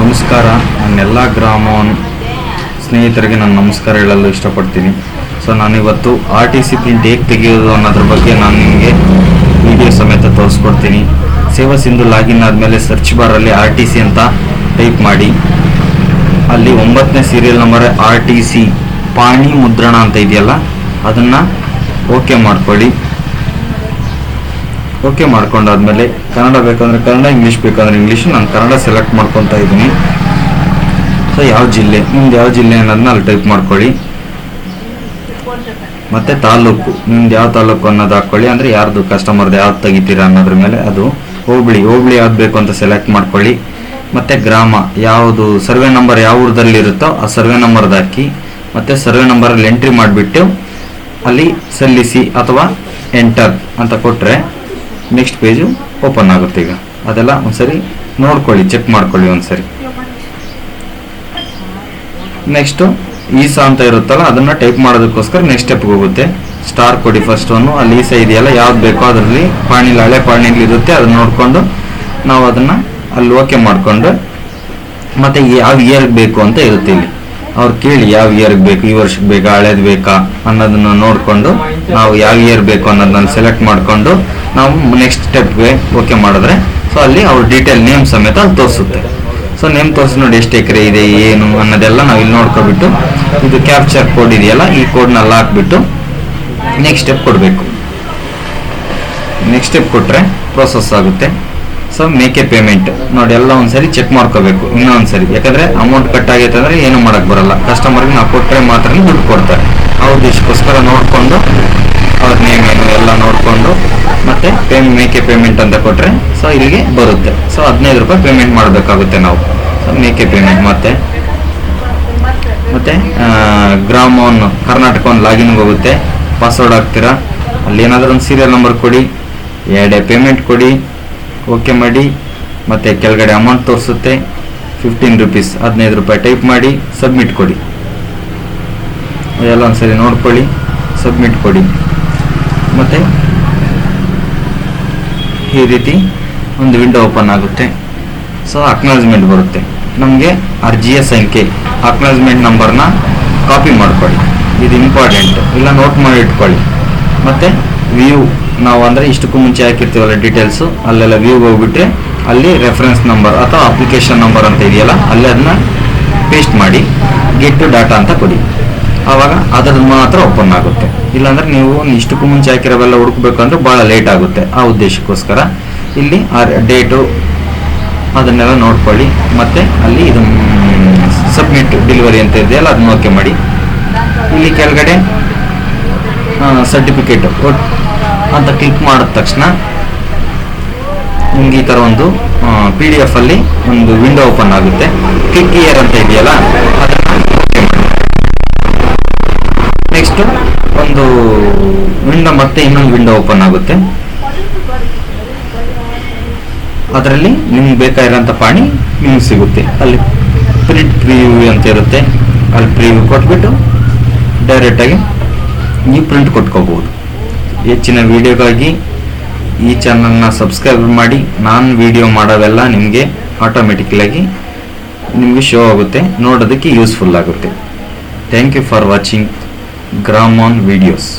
ನಮಸ್ಕಾರ. ನನ್ನೆಲ್ಲ ಗ್ರಾಮೋನ್ ಸ್ನೇಹಿತರಿಗೆ ನಾನು ನಮಸ್ಕಾರ ಹೇಳಲು ಇಷ್ಟಪಡ್ತೀನಿ. ಸೊ ನಾನಿವತ್ತು RTC ಪ್ರಿಂಟ್ ಹೇಗೆ ತೆಗೆಯೋದು ಅನ್ನೋದ್ರ ಬಗ್ಗೆ ನಾನು ನಿಮಗೆ ವಿಡಿಯೋ ಸಮೇತ ತೋರಿಸ್ಕೊಡ್ತೀನಿ. ಸೇವಾ ಸಿಂಧು ಲಾಗಿನ್ ಆದಮೇಲೆ ಸರ್ಚ್ ಬಾರಲ್ಲಿ RTC ಅಂತ ಟೈಪ್ ಮಾಡಿ. ಅಲ್ಲಿ 9ನೇ ಸೀರಿಯಲ್ ನಂಬರ್ RTC ಪಾಣಿ ಮುದ್ರಣ ಅಂತ ಇದೆಯಲ್ಲ, ಅದನ್ನು ಓಕೆ ಮಾಡ್ಕೊಳ್ಳಿ. ಓಕೆ ಮಾಡ್ಕೊಂಡಾದ್ಮೇಲೆ ಕನ್ನಡ ಬೇಕಂದ್ರೆ ಕನ್ನಡ, ಇಂಗ್ಲೀಷ್ ಬೇಕಂದ್ರೆ ಇಂಗ್ಲೀಷ್. ನಾನು ಕನ್ನಡ ಸೆಲೆಕ್ಟ್ ಮಾಡ್ಕೊತಾ ಇದ್ದೀನಿ. ಸೊ ಯಾವ ಜಿಲ್ಲೆ, ನಿಮ್ದು ಯಾವ ಜಿಲ್ಲೆ ಅನ್ನೋದನ್ನ ಅಲ್ಲಿ ಟೈಪ್ ಮಾಡ್ಕೊಳ್ಳಿ. ಮತ್ತು ತಾಲೂಕು, ನಿಮ್ದು ಯಾವ ತಾಲೂಕು ಅನ್ನೋದು ಹಾಕ್ಕೊಳ್ಳಿ. ಅಂದರೆ ಯಾರ್ದು ಕಸ್ಟಮರ್ದು ಯಾವ್ದು ತೆಗಿತೀರಾ ಅನ್ನೋದ್ರ ಮೇಲೆ. ಅದು ಹೋಬಳಿ ಯಾವ್ದು ಬೇಕು ಅಂತ ಸೆಲೆಕ್ಟ್ ಮಾಡ್ಕೊಳ್ಳಿ. ಮತ್ತು ಗ್ರಾಮ ಯಾವುದು, ಸರ್ವೆ ನಂಬರ್ ಯಾವ ಊರದಲ್ಲಿ ಇರುತ್ತೋ ಆ ಸರ್ವೆ ನಂಬರ್ದು ಹಾಕಿ. ಮತ್ತು ಸರ್ವೆ ನಂಬರಲ್ಲಿ ಎಂಟ್ರಿ ಮಾಡಿಬಿಟ್ಟು ಅಲ್ಲಿ ಸಲ್ಲಿಸಿ ಅಥವಾ ಎಂಟರ್ ಅಂತ ಕೊಟ್ಟರೆ ನೆಕ್ಸ್ಟ್ ಪೇಜು ಓಪನ್ ಆಗುತ್ತೆ. ಈಗ ಅದೆಲ್ಲ ಒಂದ್ಸರಿ ನೋಡ್ಕೊಳ್ಳಿ, ಚೆಕ್ ಮಾಡ್ಕೊಳ್ಳಿ ಒಂದ್ಸರಿ. ನೆಕ್ಸ್ಟು ಈಸಾ ಅಂತ ಇರುತ್ತಲ್ಲ, ಅದನ್ನು ಟೈಪ್ ಮಾಡೋದಕ್ಕೋಸ್ಕರ ನೆಕ್ಸ್ಟ್ ಸ್ಟೆಪ್ಗೆ ಹೋಗುತ್ತೆ. ಸ್ಟಾರ್ ಕೊಡಿ ಫಸ್ಟ್ ಒನ್ನು. ಅಲ್ಲಿ ಈಸಾ ಇದೆಯಲ್ಲ, ಯಾವ್ದು ಬೇಕೋ ಅದರಲ್ಲಿ ಪಾಣಿಲಿ, ಹಳೆ ಪಾಣಿಲಿ ಇರುತ್ತೆ, ಅದನ್ನ ನೋಡಿಕೊಂಡು ನಾವು ಅದನ್ನು ಅಲ್ಲಿ ಓಕೆ ಮಾಡಿಕೊಂಡು, ಮತ್ತು ಯಾವ ಇಯರ್ಗೆ ಬೇಕು ಅಂತ ಇರುತ್ತೆ ಇಲ್ಲಿ. ಅವ್ರು ಕೇಳಿ ಯಾವ ಇಯರ್ಗೆ ಬೇಕು, ಈ ವರ್ಷಕ್ಕೆ ಬೇಕಾ ಹಳೇದು ಬೇಕಾ ಅನ್ನೋದನ್ನು ನೋಡಿಕೊಂಡು ನಾವು ಯಾವ ಇಯರ್ ಬೇಕು ಅನ್ನೋದನ್ನ ಸೆಲೆಕ್ಟ್ ಮಾಡಿಕೊಂಡು ನಾವು ನೆಕ್ಸ್ಟ್ ಸ್ಟೆಪ್ಗೆ ಓಕೆ ಮಾಡಿದ್ರೆ, ಸೊ ಅಲ್ಲಿ ಅವ್ರ ಡೀಟೇಲ್ ನೇಮ್ ಸಮೇತ ಅಲ್ಲಿ ತೋರಿಸುತ್ತೆ. ಸೊ ನೇಮ್ ತೋರಿಸಿ ನೋಡಿ ಎಷ್ಟು ಎಕರೆ ಇದೆ ಏನು ಅನ್ನೋದೆಲ್ಲ ನಾವು ಇಲ್ಲಿ ನೋಡ್ಕೊಬಿಟ್ಟು, ಇದು ಕ್ಯಾಪ್ಚರ್ ಕೋಡ್ ಇದೆಯಲ್ಲ, ಈ ಕೋಡ್ನೆಲ್ಲ ಹಾಕ್ಬಿಟ್ಟು ನೆಕ್ಸ್ಟ್ ಸ್ಟೆಪ್ ಕೊಡಬೇಕು. ನೆಕ್ಸ್ಟ್ ಸ್ಟೆಪ್ ಕೊಟ್ಟರೆ ಪ್ರೋಸೆಸ್ ಆಗುತ್ತೆ. ಸೊ ಮೇಕ್ ಎ ಪೇಮೆಂಟ್ ನೋಡಿ, ಎಲ್ಲ ಒಂದ್ಸರಿ ಚೆಕ್ ಮಾಡ್ಕೋಬೇಕು ಇನ್ನೊಂದ್ಸರಿ. ಯಾಕಂದರೆ ಅಮೌಂಟ್ ಕಟ್ ಆಗೈತೆ ಅಂದರೆ ಏನು ಮಾಡೋಕ್ಕೆ ಬರಲ್ಲ. ಕಸ್ಟಮರ್ಗೆ ನಾವು ಕೊಟ್ಟರೆ ಮಾತ್ರ ದುಡ್ಡು ಕೊಡ್ತಾರೆ. ಅವ್ರ ಇಷ್ಟಕ್ಕೋಸ್ಕರ ನೋಡಿಕೊಂಡು ಅವ್ರ ನೇಮ್ ಏನು ಎಲ್ಲ ನೋಡಿಕೊಂಡು ಮತ್ತೆ ಮೇಕ್ ಎ ಪೇಮೆಂಟ್ ಅಂತ ಕೊಟ್ಟರೆ ಸೊ ಇಲ್ಲಿಗೆ ಬರುತ್ತೆ. ಸೊ 15 ರೂಪಾಯಿ ಪೇಮೆಂಟ್ ಮಾಡಬೇಕಾಗುತ್ತೆ ನಾವು. ಸೊ ಮೇಕ್ ಎ ಪೇಮೆಂಟ್ ಮತ್ತೆ ಗ್ರಾಮೋನ್ ಕರ್ನಾಟಕ ಒಂದು ಲಾಗಿನ್ಗೆ ಹೋಗುತ್ತೆ. ಪಾಸ್ವರ್ಡ್ ಹಾಕ್ತೀರಾ, ಅಲ್ಲಿ ಏನಾದರೂ ಒಂದು ಸೀರಿಯಲ್ ನಂಬರ್ ಕೊಡಿ, ಎರಡೇ ಪೇಮೆಂಟ್ ಕೊಡಿ, ಓಕೆ ಮಾಡಿ. ಮತ್ತು ಕೆಳಗಡೆ ಅಮೌಂಟ್ ತೋರಿಸುತ್ತೆ 15 ರೂಪೀಸ್, 15 ರೂಪಾಯಿ ಟೈಪ್ ಮಾಡಿ ಸಬ್ಮಿಟ್ ಕೊಡಿ. ಅದೆಲ್ಲ ಒಂದ್ಸರಿ ನೋಡ್ಕೊಳ್ಳಿ, ಸಬ್ಮಿಟ್ ಕೊಡಿ. ಮತ್ತು ಈ ರೀತಿ ಒಂದು ವಿಂಡೋ ಓಪನ್ ಆಗುತ್ತೆ. ಸೊ ಅಕ್ನಾಲಜ್ಮೆಂಟ್ ಬರುತ್ತೆ. ನಮಗೆ ಅರ್ಜಿಯ ಸಂಖ್ಯೆ, ಅಕ್ನಾಲಜ್ಮೆಂಟ್ ನಂಬರ್ನ ಕಾಪಿ ಮಾಡ್ಕೊಳ್ಳಿ, ಇದು ಇಂಪಾರ್ಟೆಂಟ್, ಇಲ್ಲ ನೋಟ್ ಮಾಡಿ ಇಟ್ಕೊಳ್ಳಿ. ಮತ್ತು ವ್ಯೂ, ನಾವು ಅಂದರೆ ಇಷ್ಟಕ್ಕೂ ಮುಂಚೆ ಹಾಕಿರ್ತೀವಲ್ಲ ಡೀಟೇಲ್ಸು, ಅಲ್ಲೆಲ್ಲ ವ್ಯೂಗೆ ಹೋಗ್ಬಿಟ್ರೆ ಅಲ್ಲಿ ರೆಫರೆನ್ಸ್ ನಂಬರ್ ಅಥವಾ ಅಪ್ಲಿಕೇಶನ್ ನಂಬರ್ ಅಂತ ಇದೆಯಲ್ಲ, ಅಲ್ಲಿ ಅದನ್ನ ಪೇಸ್ಟ್ ಮಾಡಿ ಗೆಟ್ ಟು ಡಾಟಾ ಅಂತ ಕೊಡಿ. ಆವಾಗ ಅದರದ್ದು ಮಾತ್ರ ಓಪನ್ ಆಗುತ್ತೆ. ಇಲ್ಲಾಂದರೆ ನೀವು ಇಷ್ಟಕ್ಕೂ ಮುಂಚೆ ಹಾಕಿರೋವೆಲ್ಲ ಹುಡುಕ್ಬೇಕಂದ್ರೆ ಭಾಳ ಲೇಟ್ ಆಗುತ್ತೆ. ಆ ಉದ್ದೇಶಕ್ಕೋಸ್ಕರ ಇಲ್ಲಿ ಡೇಟು ಅದನ್ನೆಲ್ಲ ನೋಡ್ಕೊಳ್ಳಿ. ಮತ್ತು ಅಲ್ಲಿ ಇದು ಸಬ್ಮಿಟ್ ಡೆಲಿವರಿ ಅಂತ ಇದೆಯಲ್ಲ, ಅದನ್ನ ಓಕೆ ಮಾಡಿ. ಇಲ್ಲಿ ಕೆಳಗಡೆ ಸರ್ಟಿಫಿಕೇಟ್ ಅಂತ ಕ್ಲಿಕ್ ಮಾಡಿದ ತಕ್ಷಣ ನಿಮ್ಗೆ ಈ ಥರ ಒಂದು PDF ಅಲ್ಲಿ ಒಂದು ವಿಂಡೋ ಓಪನ್ ಆಗುತ್ತೆ. ಕ್ಲಿಕ್ ಹಿಯರ್ ಅಂತ ಇದೆಯಲ್ಲ, ಅದನ್ನು ಓಕೆ ಮಾಡಿ. ನೆಕ್ಸ್ಟ್ ಒಂದು ವಿಂಡೋ, ಮತ್ತೆ ಇನ್ನೊಂದು ವಿಂಡೋ ಓಪನ್ ಆಗುತ್ತೆ. ಅದರಲ್ಲಿ ನಿಮ್ಗೆ ಬೇಕಾಗಿರೋಂಥ ಪಾಣಿ ನಿಮ್ಗೆ ಸಿಗುತ್ತೆ. ಅಲ್ಲಿ ಪ್ರಿಂಟ್ ಪ್ರಿವ್ಯೂ ಅಂತ ಇರುತ್ತೆ, ಅಲ್ಲಿ ಪ್ರಿವ್ಯೂ ಕೊಟ್ಬಿಟ್ಟು ಡೈರೆಕ್ಟಾಗಿ ನೀವು ಪ್ರಿಂಟ್ ಕೊಟ್ಕೋಬಹುದು. ಹೆಚ್ಚಿನ ವಿಡಿಯೋಗಾಗಿ ಈ ಚಾನಲ್ನ ಸಬ್ಸ್ಕ್ರೈಬ್ ಮಾಡಿ. ನಾನು ವಿಡಿಯೋ ಮಾಡೋವೆಲ್ಲ ನಿಮಗೆ ಆಟೋಮೆಟಿಕಲಾಗಿ ನಿಮಗೆ ಶೋ ಆಗುತ್ತೆ, ನೋಡೋದಕ್ಕೆ ಯೂಸ್ಫುಲ್ ಆಗುತ್ತೆ. ಥ್ಯಾಂಕ್ ಯು ಫಾರ್ ವಾಚಿಂಗ್ ಗ್ರಾಮೋನ್ ವಿಡಿಯೋಸ್.